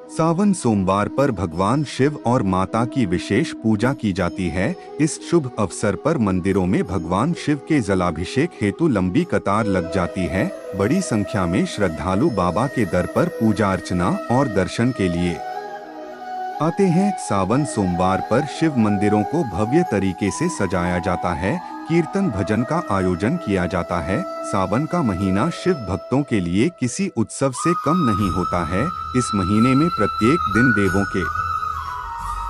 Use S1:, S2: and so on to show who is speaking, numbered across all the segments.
S1: सावन सोमवार पर भगवान शिव और माता की विशेष पूजा की जाती है। इस शुभ अवसर पर मंदिरों में भगवान शिव के जलाभिषेक हेतु लंबी कतार लग जाती है। बड़ी संख्या में श्रद्धालु बाबा के दर पर पूजा अर्चना और दर्शन के लिए आते हैं। सावन सोमवार पर शिव मंदिरों को भव्य तरीके से सजाया जाता है, कीर्तन भजन का आयोजन किया जाता है। सावन का महीना शिव भक्तों के लिए किसी उत्सव से कम नहीं होता है। इस महीने में प्रत्येक दिन देवों के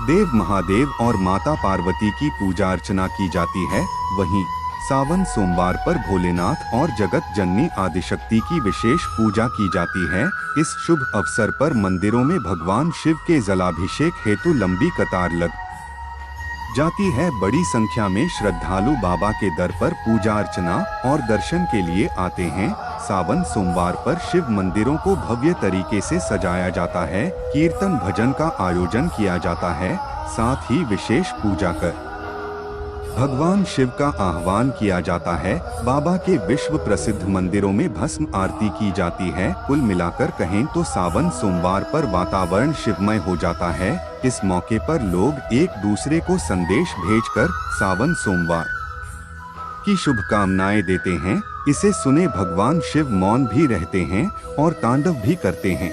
S1: देव महादेव और माता पार्वती की पूजा अर्चना की जाती है। वहीं सावन सोमवार पर भोलेनाथ और जगत जननी आदिशक्ति की विशेष पूजा की जाती है। इस शुभ अवसर पर मंदिरों में भगवान शिव के जलाभिषेक हेतु लंबी कतार लग जाती है। बड़ी संख्या में श्रद्धालु बाबा के दर पर पूजा अर्चना और दर्शन के लिए आते हैं। सावन सोमवार पर शिव मंदिरों को भव्य तरीके से सजाया जाता है, कीर्तन भजन का आयोजन किया जाता है, साथ ही विशेष पूजा कर भगवान शिव का आह्वान किया जाता है। बाबा के विश्व प्रसिद्ध मंदिरों में भस्म आरती की जाती है। कुल मिलाकर कहें तो सावन सोमवार पर वातावरण शिवमय हो जाता है। इस मौके पर लोग एक दूसरे को संदेश भेजकर सावन सोमवार की शुभकामनाएं देते हैं। इसे सुने भगवान शिव मौन भी रहते हैं और तांडव भी करते हैं।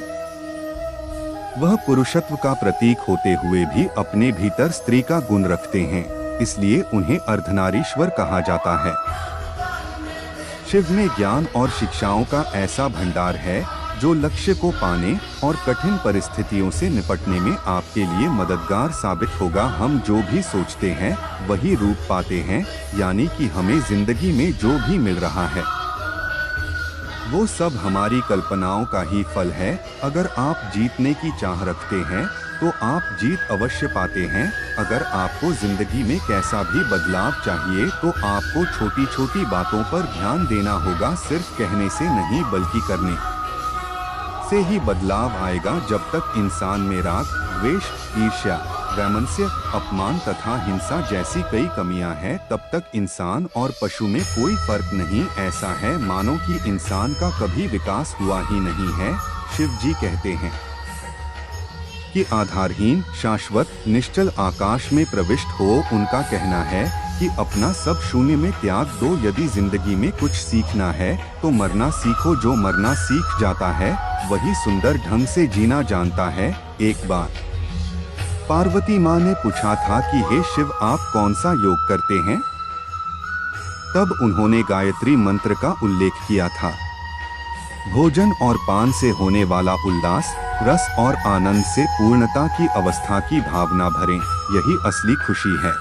S1: वह पुरुषत्व का प्रतीक होते हुए भी अपने भीतर स्त्री का गुण रखते हैं, इसलिए उन्हें अर्धनारीश्वर कहा जाता है। शिव में ज्ञान और शिक्षाओं का ऐसा भंडार है जो लक्ष्य को पाने और कठिन परिस्थितियों से निपटने में आपके लिए मददगार साबित होगा। हम जो भी सोचते हैं वही रूप पाते हैं, यानी कि हमें जिंदगी में जो भी मिल रहा है वो सब हमारी कल्पनाओं का ही फल है। अगर आप जीतने की चाह रखते हैं तो आप जीत अवश्य पाते हैं। अगर आपको जिंदगी में कैसा भी बदलाव चाहिए तो आपको छोटी छोटी बातों पर ध्यान देना होगा। सिर्फ कहने से नहीं बल्कि करने से ही बदलाव आएगा। जब तक इंसान में राग, द्वेष, ईर्ष्या, वैमनस्य, अपमान तथा हिंसा जैसी कई कमियां हैं, तब तक इंसान और पशु में कोई फर्क नहीं। ऐसा है मानो कि इंसान का कभी विकास हुआ ही नहीं है। शिव जी कहते हैं कि आधारहीन, शाश्वत, निश्चल आकाश में प्रविष्ट हो। उनका कहना है कि अपना सब शून्य में त्याग दो। यदि जिंदगी में कुछ सीखना है तो मरना सीखो। जो मरना सीख जाता है वही सुंदर ढंग से जीना जानता है। एक बार पार्वती माँ ने पूछा था कि हे शिव, आप कौन सा योग करते हैं? तब उन्होंने गायत्री मंत्र का उल्लेख किया था। भोजन और पान से होने वाला उल्लास, रस और आनंद से पूर्णता की अवस्था की भावना भरें, यही असली खुशी है।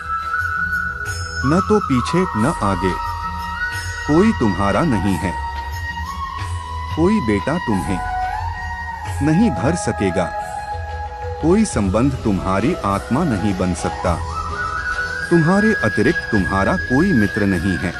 S1: न तो पीछे न आगे, कोई तुम्हारा नहीं है, कोई बेटा तुम्हें नहीं भर सकेगा, कोई संबंध तुम्हारी आत्मा नहीं बन सकता, तुम्हारे अतिरिक्त तुम्हारा कोई मित्र नहीं है।